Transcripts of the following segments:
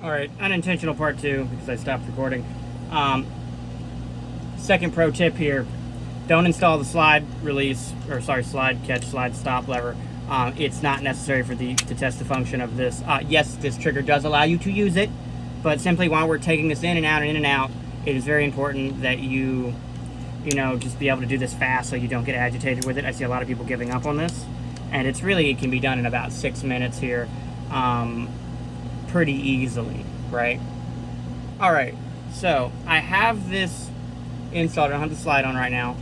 All right, unintentional part 2 because I stopped recording. Second pro tip here: don't install the slide release, or sorry, slide catch, slide stop lever. It's not necessary to test the function of this. Yes, this trigger does allow you to use it, but simply while we're taking this in and out, it is very important that you just be able to do this fast so you don't get agitated with it. I see a lot of people giving up on this, and it can be done in about 6 minutes here, pretty easily, right? All right, so I have this installed. I don't have the slide on right now.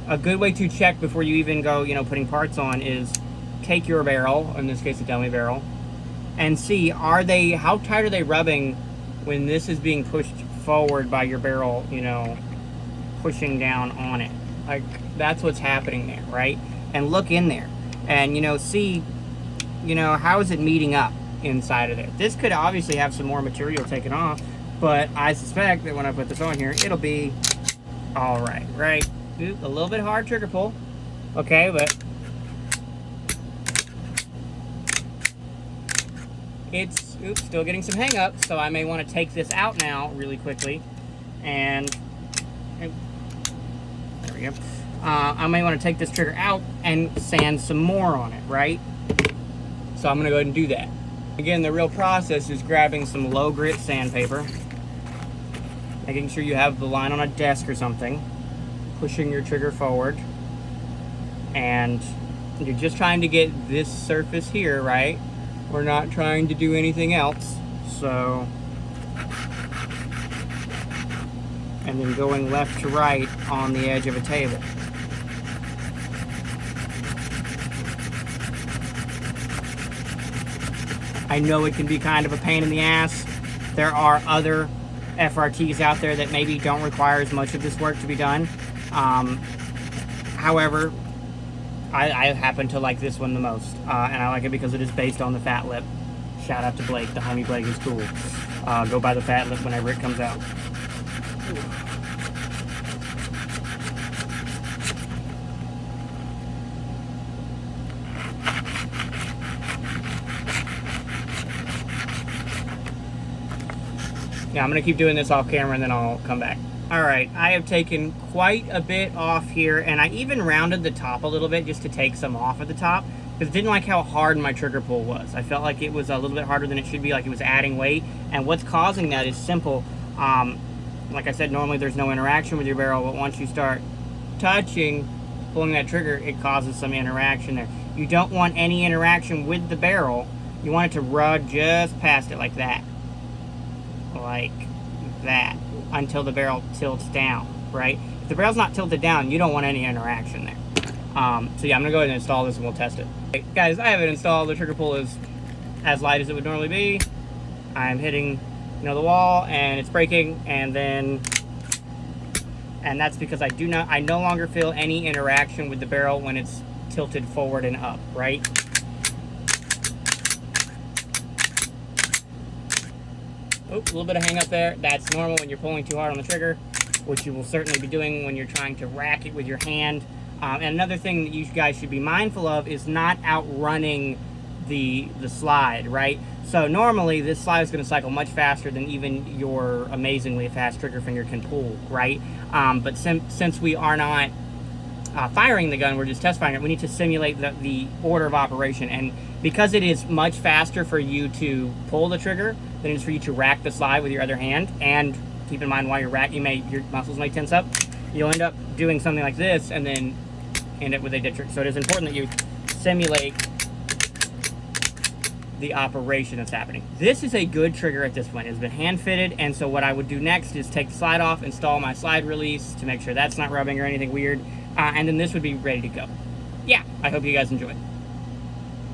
A good way to check before you even go, putting parts on is take your barrel, in this case a dummy barrel, and see how tight are they rubbing when this is being pushed forward by your barrel, pushing down on it. Like, that's what's happening there, right? And look in there and see how is it meeting up inside of there. This could obviously have some more material taken off, but I suspect that when I put this on here, it'll be all right, right? Oop, a little bit hard trigger pull, okay, but it's still getting some hang up, so I may want to take this out now really quickly, and there we go. I may want to take this trigger out and sand some more on it, right? So I'm going to go ahead and do that. Again, the real process is grabbing some low grit sandpaper, making sure you have the line on a desk or something, pushing your trigger forward, and you're just trying to get this surface here, right? We're not trying to do anything else. So, and then going left to right on the edge of a table. I know it can be kind of a pain in the ass. There are other FRTs out there that maybe don't require as much of this work to be done. However, I happen to like this one the most, and I like it because it is based on the fat lip. Shout out to Blake. The homie Blake is cool. Go buy the fat lip whenever it comes out. Yeah, I'm going to keep doing this off camera and then I'll come back. Alright, I have taken quite a bit off here, and I even rounded the top a little bit just to take some off at the top, because I didn't like how hard my trigger pull was. I felt like it was a little bit harder than it should be, like it was adding weight, and what's causing that is simple. Like I said, normally there's no interaction with your barrel, but once you start pulling that trigger, it causes some interaction there. You don't want any interaction with the barrel. You want it to run just past it like that. Like that, until the barrel tilts down, right? If the barrel's not tilted down, you don't want any interaction there. So yeah, I'm gonna go ahead and install this and we'll test it. Okay, guys, I have it installed. The trigger pull is as light as it would normally be. I'm hitting, the wall, and it's breaking, and that's because I no longer feel any interaction with the barrel when it's tilted forward and up, right? Oh, a little bit of hang up there. That's normal when you're pulling too hard on the trigger, which you will certainly be doing when you're trying to rack it with your hand. And another thing that you guys should be mindful of is not outrunning the slide, right? So normally this slide is going to cycle much faster than even your amazingly fast trigger finger can pull, right? But since we are not firing the gun, we're just test firing it, we need to simulate the order of operation. And because it is much faster for you to pull the trigger than it is for you to rack the slide with your other hand, and keep in mind while you're racking, your muscles may tense up, you'll end up doing something like this and then end up with a dead trick. So it is important that you simulate the operation that's happening. This is a good trigger at this point. It's been hand fitted, and so what I would do next is take the slide off, install my slide release to make sure that's not rubbing or anything weird, and then this would be ready to go. Yeah, I hope you guys enjoyed.